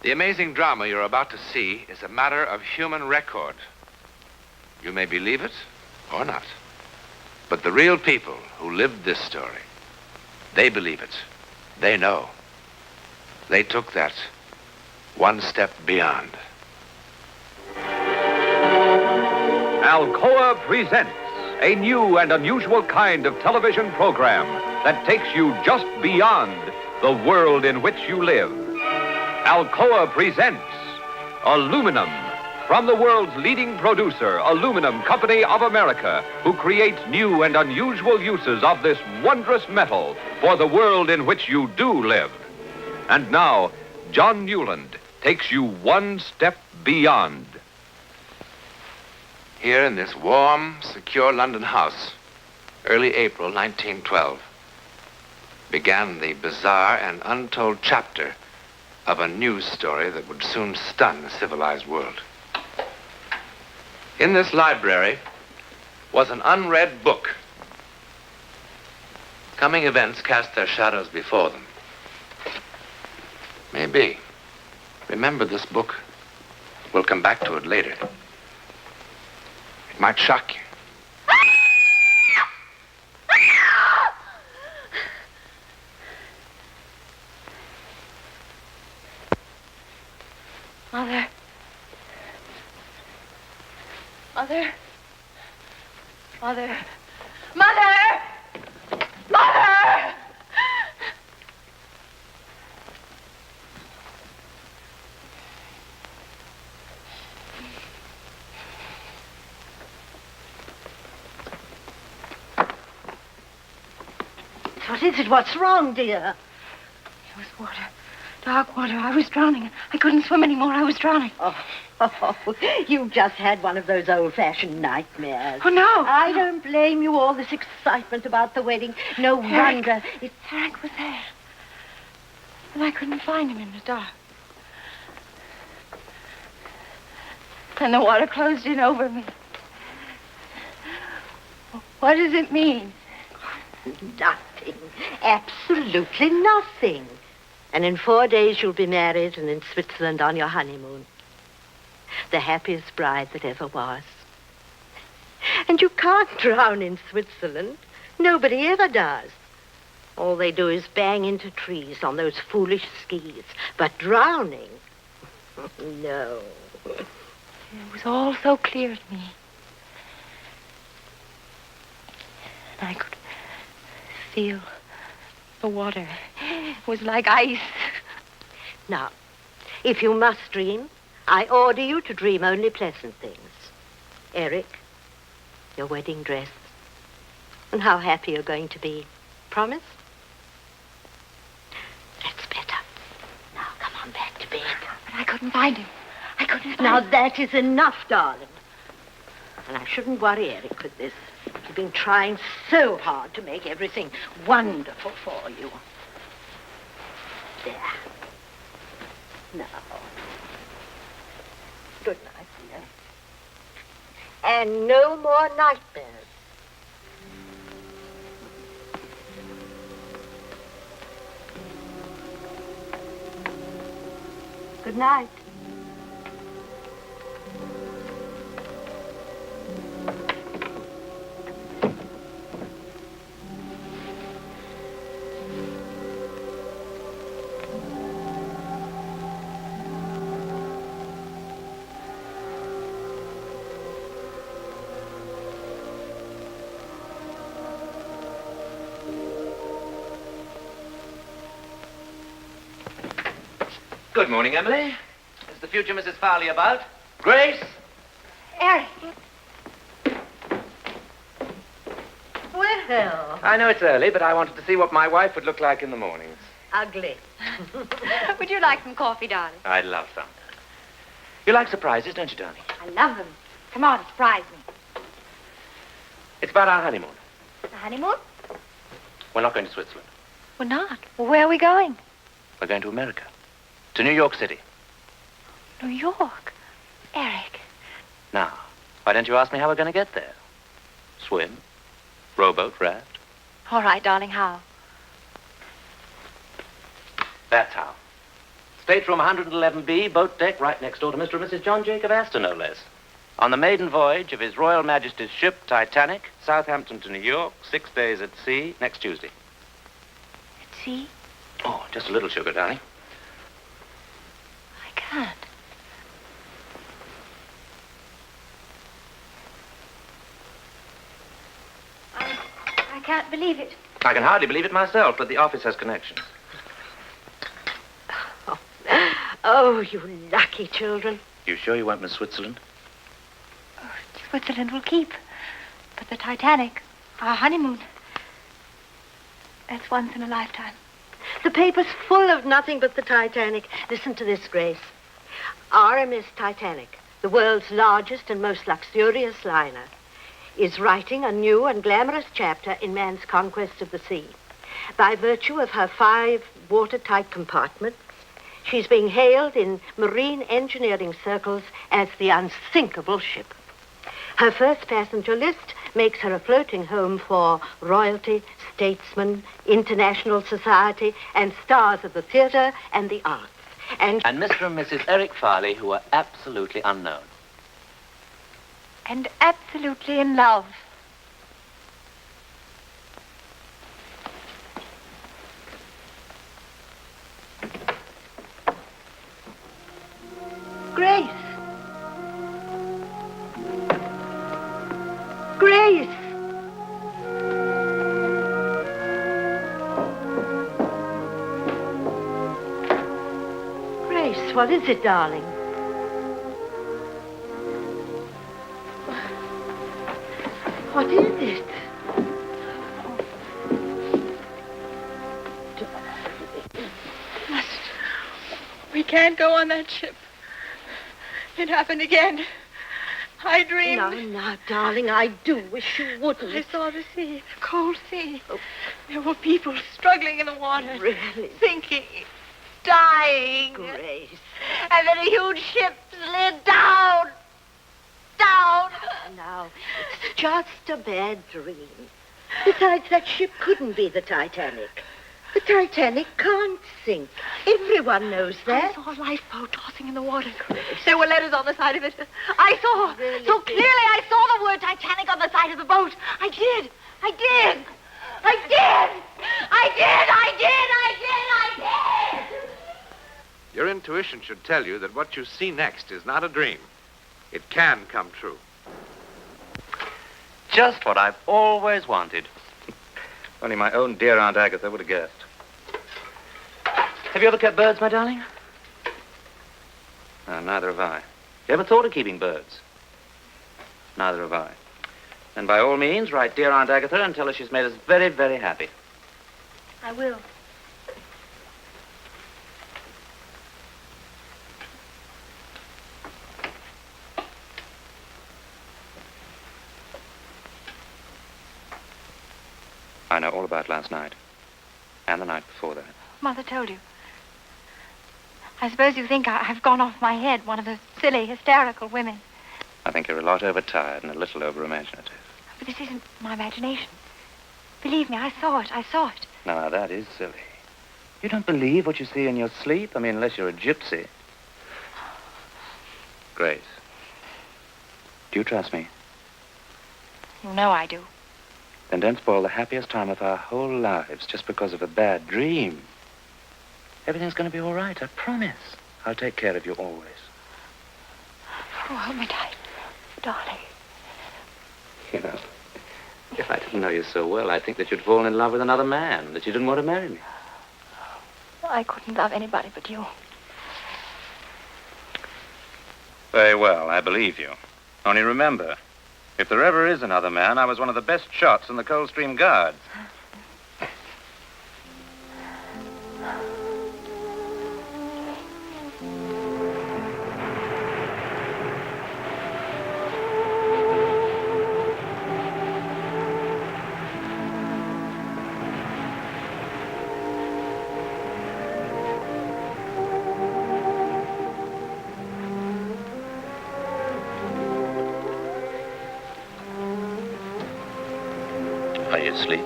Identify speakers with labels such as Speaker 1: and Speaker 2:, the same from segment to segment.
Speaker 1: The amazing drama you're about to see is a matter of human record. You may believe it or not. But the real people who lived this story, they believe it. They know. They took that one step beyond.
Speaker 2: Alcoa presents a new and unusual kind of television program that takes you just beyond the world in which you live. Alcoa presents Aluminum, from the world's leading producer, Aluminum Company of America, who creates new and unusual uses of this wondrous metal for the world in which you do live. And now, John Newland takes you one step beyond.
Speaker 1: Here in this warm, secure London house, early April 1912, began the bizarre and untold chapter of a news story that would soon stun the civilized world. In this library was an unread book. Coming events cast their shadows before them. Maybe. Remember this book. We'll come back to it later. It might shock you.
Speaker 3: Mother. Mother. Mother. Mother! Mother!
Speaker 4: What is it? What's wrong, dear?
Speaker 3: It was water. Dark water. I was drowning. I couldn't swim anymore. I was drowning.
Speaker 4: Oh, you've just had one of those old-fashioned nightmares.
Speaker 3: Oh, no.
Speaker 4: I don't blame you. All this excitement about the wedding. No wonder.
Speaker 3: Eric was there. And I couldn't find him in the dark. And the water closed in over me. What does it mean?
Speaker 4: Nothing. Absolutely nothing. And in 4 days you'll be married and in Switzerland on your honeymoon. The happiest bride that ever was. And you can't drown in Switzerland. Nobody ever does. All they do is bang into trees on those foolish skis. But drowning? No.
Speaker 3: It was all so clear to me. And I could feel the water. It was like ice.
Speaker 4: Now, if you must dream, I order you to dream only pleasant things. Eric, your wedding dress, and how happy you're going to be. Promise? That's better. Now, come on back to bed.
Speaker 3: But I couldn't find him. I couldn't find
Speaker 4: Now,
Speaker 3: him.
Speaker 4: that is enough, darling. And I shouldn't worry Eric with this. You've been trying so hard to make everything wonderful for you. There. Now. Good night, dear. And no more nightmares. Good night.
Speaker 5: Good morning, Emily. Is the future Mrs. Farley about? Grace?
Speaker 3: Eric.
Speaker 4: Well,
Speaker 5: I know it's early, but I wanted to see what my wife would look like in the mornings.
Speaker 4: ugly.
Speaker 3: Would you like some coffee, darling?
Speaker 5: I'd love some. You like surprises, don't you, darling?
Speaker 3: I love them. Come on, surprise me.
Speaker 5: It's about our honeymoon.
Speaker 3: The honeymoon?
Speaker 5: We're not going to Switzerland.
Speaker 3: We're not. Well, where are we going?
Speaker 5: We're going to America. To New York City.
Speaker 3: New York. Eric.
Speaker 5: Now, why don't you ask me how we're going to get there? Swim? Rowboat? Raft?
Speaker 3: All right, darling, how?
Speaker 5: That's how. Stateroom 111B, boat deck, right next door to Mr. and Mrs. John Jacob Astor, no less. On the maiden voyage of His Royal Majesty's ship, Titanic, Southampton to New York, 6 days at sea, next Tuesday.
Speaker 3: At sea?
Speaker 5: Oh, just a little sugar, darling.
Speaker 3: I can't. I can't believe it.
Speaker 5: I can hardly believe it myself, but the office has connections.
Speaker 4: Oh, you lucky children.
Speaker 5: You sure you won't miss Switzerland?
Speaker 3: Oh, Switzerland will keep. But the Titanic, our honeymoon, that's once in a lifetime.
Speaker 4: The paper's full of nothing but the Titanic. Listen to this, Grace. RMS Titanic, the world's largest and most luxurious liner, is writing a new and glamorous chapter in man's conquest of the sea. By virtue of her 5 watertight compartments, she's being hailed in marine engineering circles as the unsinkable ship. Her first passenger list makes her a floating home for royalty, statesmen, international society, and stars of the theater and the arts. And
Speaker 5: Mr. and Mrs. Eric Farley, who are absolutely unknown.
Speaker 3: And absolutely in love.
Speaker 4: Grace! Grace! Grace, what is it, darling? What is it?
Speaker 3: We can't go on that ship. It happened again. I dreamed.
Speaker 4: No, darling, I do wish you wouldn't.
Speaker 3: I saw the sea, the cold sea. Oh. There were people struggling in the water.
Speaker 4: Really?
Speaker 3: Sinking, dying.
Speaker 4: Grace.
Speaker 3: And then a huge ship slid down. Down.
Speaker 4: Now, it's just a bad dream. Besides, that ship couldn't be the Titanic. The Titanic can't sink. Everyone knows that.
Speaker 3: I saw a lifeboat tossing in the water. There were letters on the side of it. I saw.
Speaker 4: Really?
Speaker 3: So clearly I saw the word Titanic on the side of the boat. I did.
Speaker 1: Your intuition should tell you that what you see next is not a dream. It can come true.
Speaker 5: Just what I've always wanted. Only my own dear Aunt Agatha would have guessed. Have you ever kept birds, my darling? No, neither have I. You ever thought of keeping birds? Neither have I. And by all means, write dear Aunt Agatha and tell her she's made us very, very happy.
Speaker 3: I will.
Speaker 5: I know all about last night. And the night before that.
Speaker 3: Mother told you. I suppose you think I've gone off my head, one of those silly, hysterical women.
Speaker 5: I think you're a lot overtired and a little over-imaginative.
Speaker 3: But this isn't my imagination. Believe me, I saw it.
Speaker 5: Now, that is silly. You don't believe what you see in your sleep? I mean, unless you're a gypsy. Grace, do you trust me?
Speaker 3: You know I do.
Speaker 5: Then don't spoil the happiest time of our whole lives just because of a bad dream. Everything's going to be all right, I promise. I'll take care of you always.
Speaker 3: Oh, hold me tight, darling.
Speaker 5: You know, if I didn't know you so well, I'd think that you'd fallen in love with another man, that you didn't want to marry me.
Speaker 3: I couldn't love anybody but you.
Speaker 5: Very well, I believe you. Only remember, if there ever is another man, I was one of the best shots in the Coldstream Guards. Are you asleep?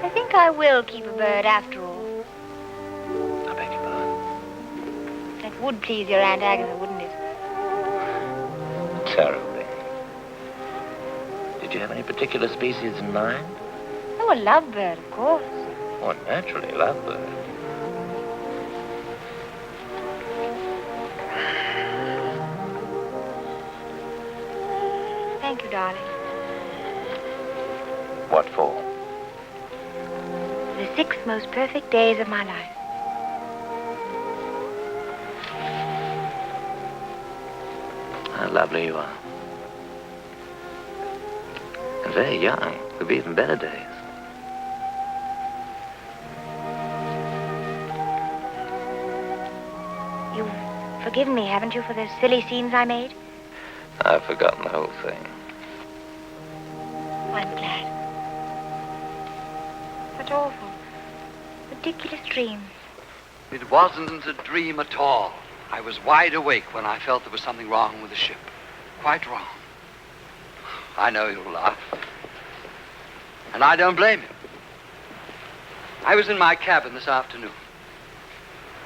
Speaker 3: I think I will keep a bird after all. It would please your Aunt Agatha, wouldn't it?
Speaker 5: Terribly. Did you have any particular species in mind?
Speaker 3: Oh, a lovebird, of course.
Speaker 5: Oh, naturally, lovebird.
Speaker 3: Thank you, darling.
Speaker 5: What for?
Speaker 3: The 6 most perfect days of my life.
Speaker 5: How lovely you are. And very young. Could be even better days.
Speaker 3: You've forgiven me, haven't you, for those silly scenes I made?
Speaker 5: I've forgotten the whole thing.
Speaker 3: I'm glad. Such awful, ridiculous dreams.
Speaker 6: It wasn't a dream at all. I was wide awake when I felt there was something wrong with the ship. Quite wrong. I know you'll laugh. And I don't blame you. I was in my cabin this afternoon.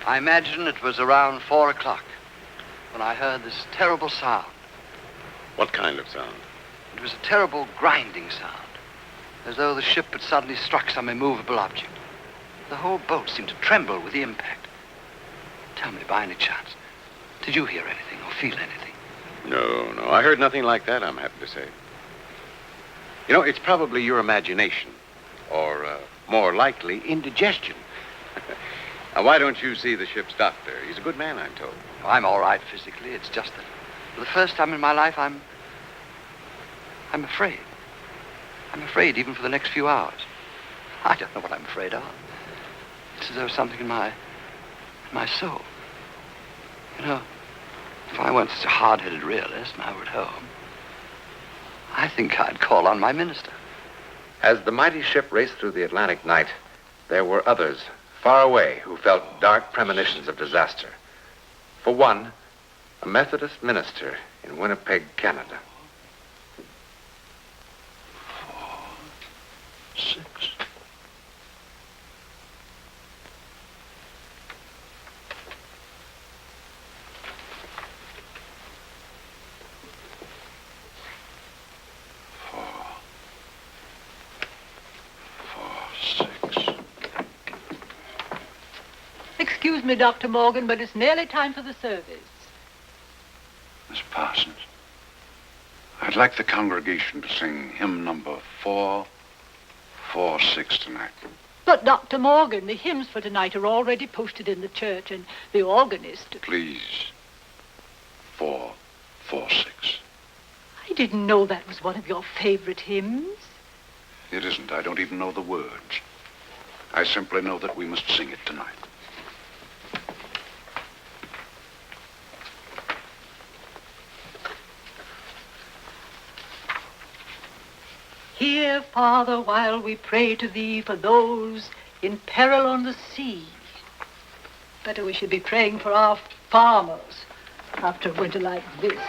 Speaker 6: I imagine it was around 4 o'clock when I heard this terrible sound.
Speaker 7: What kind of sound?
Speaker 6: It was a terrible grinding sound, as though the ship had suddenly struck some immovable object. The whole boat seemed to tremble with the impact. Tell me, by any chance, did you hear anything or feel anything?
Speaker 7: No. I heard nothing like that, I'm happy to say. You know, it's probably your imagination, or more likely, indigestion. Now, why don't you see the ship's doctor? He's a good man, I'm told.
Speaker 6: I'm all right physically. It's just that for the first time in my life, I'm afraid. I'm afraid even for the next few hours. I don't know what I'm afraid of. It's as though something in my soul. You know, if I weren't such a hard-headed realist and I were at home, I think I'd call on my minister.
Speaker 1: As the mighty ship raced through the Atlantic night, there were others far away who felt dark premonitions of disaster. For one, a Methodist minister in Winnipeg, Canada.
Speaker 7: 4, 6.
Speaker 8: Excuse me, Dr. Morgan, but it's nearly time for the service.
Speaker 9: Miss Parsons, I'd like the congregation to sing hymn number 446 tonight.
Speaker 8: But, Dr. Morgan, the hymns for tonight are already posted in the church, and the organist...
Speaker 9: Please, 446.
Speaker 8: I didn't know that was one of your favorite hymns.
Speaker 9: It isn't. I don't even know the words. I simply know that we must sing it tonight.
Speaker 8: Hear, Father, while we pray to thee for those in peril on the sea. Better we should be praying for our farmers after a winter like this.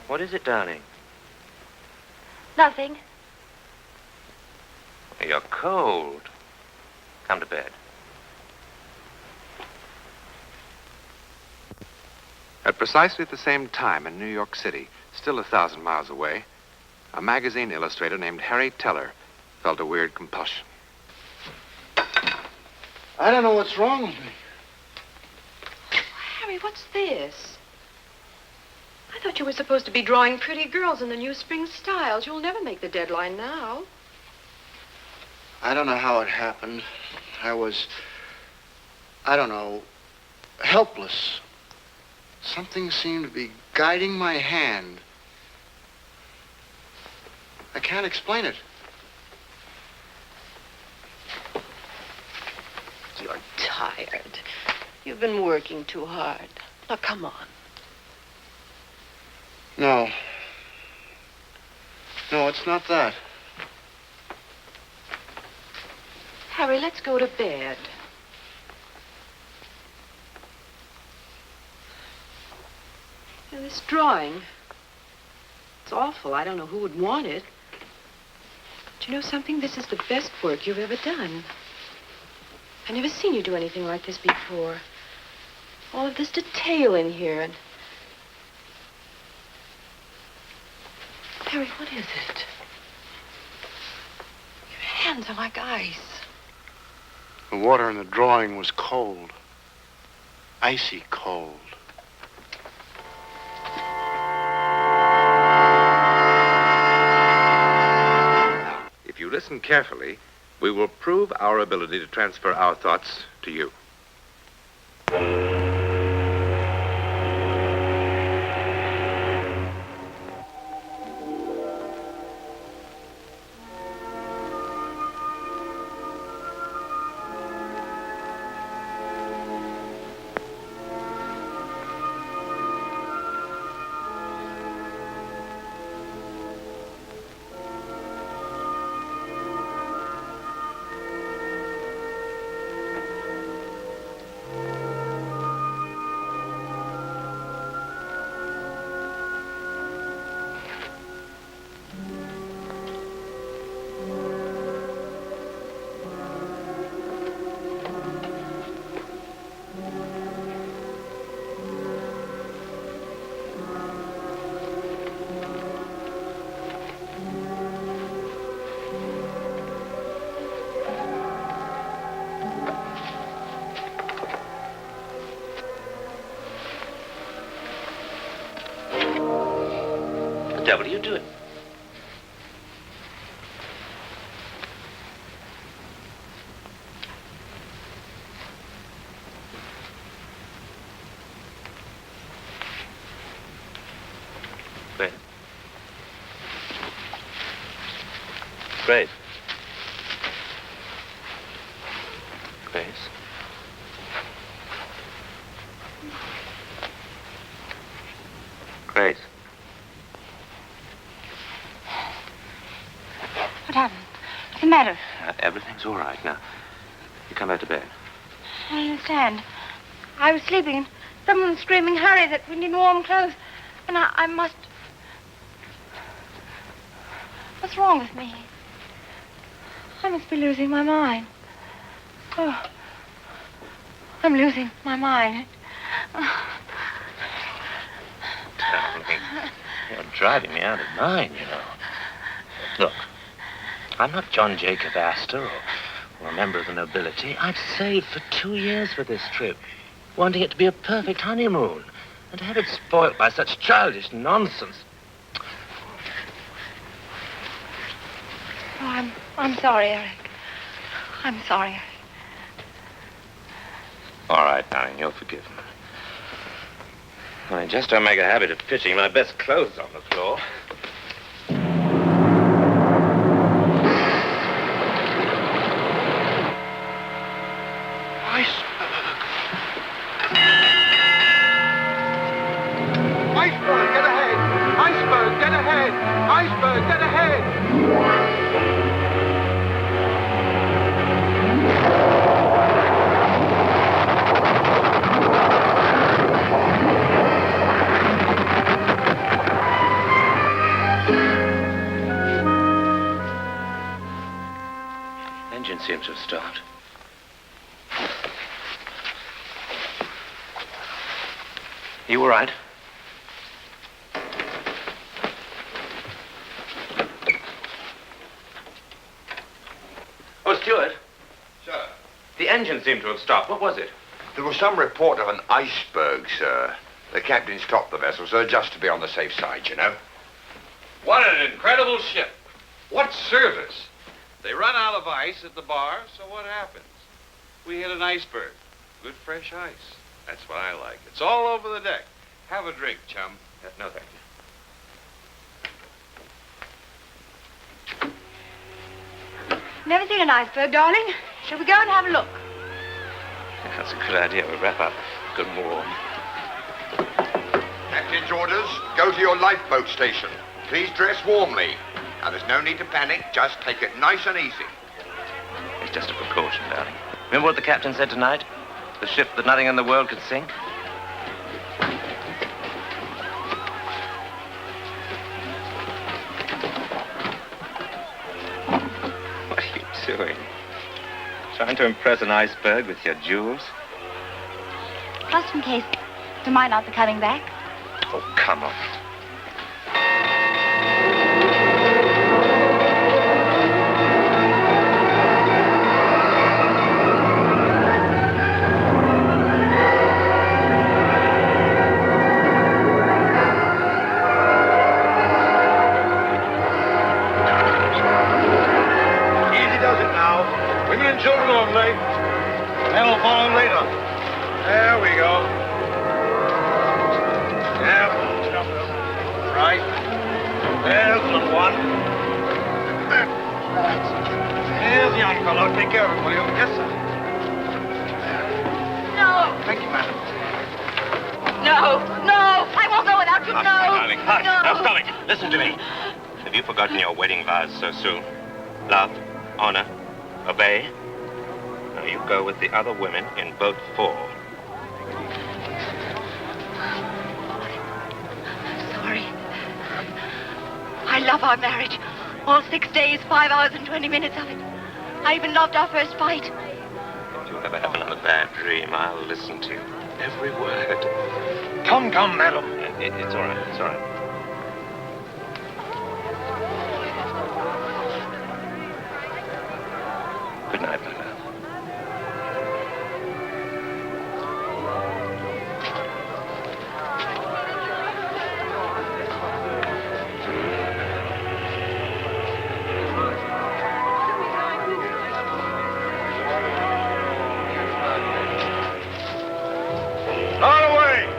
Speaker 5: What is it, darling?
Speaker 3: Nothing.
Speaker 5: You're cold. Come to bed.
Speaker 1: At precisely the same time in New York City, still 1,000 miles away, a magazine illustrator named Harry Teller felt a weird compulsion.
Speaker 10: I don't know what's wrong with me.
Speaker 11: Harry, what's this? I thought you were supposed to be drawing pretty girls in the new spring styles. You'll never make the deadline now.
Speaker 10: I don't know how it happened. I don't know, helpless. Something seemed to be guiding my hand. I can't explain it.
Speaker 11: You're tired. You've been working too hard. Now, come on.
Speaker 10: No. No, it's not that.
Speaker 11: Harry, let's go to bed. Now, this drawing, it's awful. I don't know who would want it. But you know something? This is the best work you've ever done. I've never seen you do anything like this before. All of this detail in here. And Harry, what is it? Your hands are like ice.
Speaker 10: The water in the drawing was cold. Icy cold.
Speaker 1: If you listen carefully, we will prove our ability to transfer our thoughts to you.
Speaker 5: What the devil are you doing? Grace. Grace. Grace. Grace.
Speaker 3: What happened? What's the matter?
Speaker 5: Everything's all right now. You come back to bed.
Speaker 3: I don't understand. I was sleeping and someone was screaming, hurry, that we need warm clothes. And I must... What's wrong with me? I must be losing my mind. Oh, I'm losing my mind.
Speaker 5: Darling, you're driving me out of mind, you know. Look, I'm not John Jacob Astor or a member of the nobility. I've saved for 2 years for this trip, wanting it to be a perfect honeymoon. And to have it spoilt by such childish nonsense.
Speaker 3: Oh, I'm sorry, Eric. I'm sorry.
Speaker 5: All right, darling, you're forgiven. I just don't make a habit of pitching my best clothes on the floor.
Speaker 10: Iceberg, get ahead! Iceberg, get ahead! Iceberg, get ahead!
Speaker 5: such a start. You all right? Oh, Stuart.
Speaker 12: Sir?
Speaker 5: The engine seemed to have stopped. What was it?
Speaker 12: There was some report of an iceberg, sir. The captain stopped the vessel, sir, just to be on the safe side, you know.
Speaker 1: What an incredible ship. What service. They run out of ice at the bar, so what happens? We hit an iceberg. Good fresh ice. That's what I like. It's all over the deck. Have a drink, chum.
Speaker 5: No, thank you.
Speaker 3: Never seen an iceberg, darling. Shall we go and have a look?
Speaker 5: That's a good idea. We'll wrap up good and warm.
Speaker 12: Captain's orders, go to your lifeboat station. Please dress warmly. Now, there's no need to panic. Just take it nice and easy.
Speaker 5: It's just a precaution, darling. Remember what the captain said tonight? The ship that nothing in the world could sink? What are you doing? Trying to impress an iceberg with your jewels?
Speaker 3: Just in case they might not be coming back.
Speaker 5: Oh, come on.
Speaker 12: Easy does it now. Women and children only. Men will follow later. There we go. Yep. Right. There's the little one. Here's the young fellow. Take care of him, will you? Yes, sir.
Speaker 3: No,
Speaker 12: Thank you, madam.
Speaker 3: no, no. I won't go without you.
Speaker 5: Hush,
Speaker 3: No.
Speaker 5: my darling, hush.
Speaker 3: No.
Speaker 5: Now, stop it. Listen to me. Have you forgotten your wedding vows so soon? Love, honor, obey. Now you go with the other women in boat 4.
Speaker 3: Sorry. I love our marriage. All 6 days, 5 hours, and 20 minutes of it. I even loved our first fight.
Speaker 5: Don't you ever have another bad dream, I'll listen to every word.
Speaker 12: Come, madam.
Speaker 5: It's all right, it's all right. Good night, my love.
Speaker 12: On away.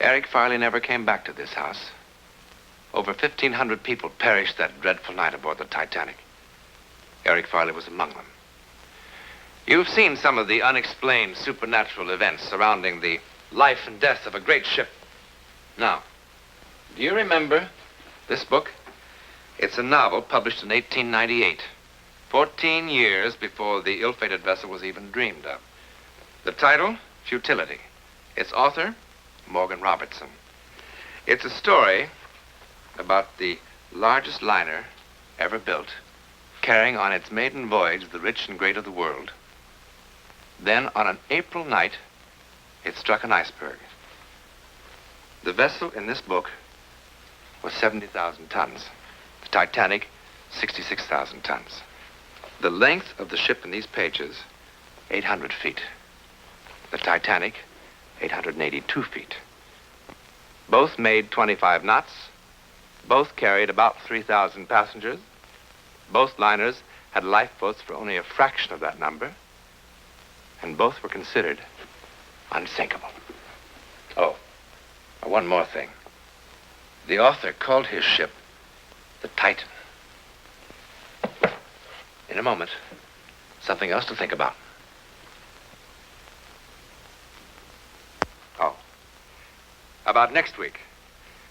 Speaker 1: Eric Farley never came back to this house. Over 1,500 people perished that dreadful night aboard the Titanic. Eric Farley was among them. You've seen some of the unexplained supernatural events surrounding the life and death of a great ship. Now, do you remember this book? It's a novel published in 1898, 14 years before the ill-fated vessel was even dreamed of. The title, Futility. Its author, Morgan Robertson. It's a story about the largest liner ever built, carrying on its maiden voyage the rich and great of the world. Then, on an April night, it struck an iceberg. The vessel in this book was 70,000 tons. The Titanic, 66,000 tons. The length of the ship in these pages, 800 feet. The Titanic, 882 feet. Both made 25 knots. Both carried about 3,000 passengers. Both liners had lifeboats for only a fraction of that number. And both were considered unsinkable. Oh, one more thing. The author called his ship the Titan. In a moment, something else to think about. Oh, About next week?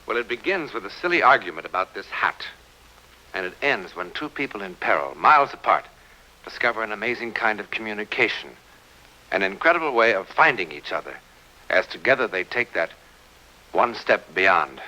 Speaker 1: Well, it begins with a silly argument about this hat. And it ends when two people in peril, miles apart, discover an amazing kind of communication. An incredible way of finding each other, as together they take that one step beyond.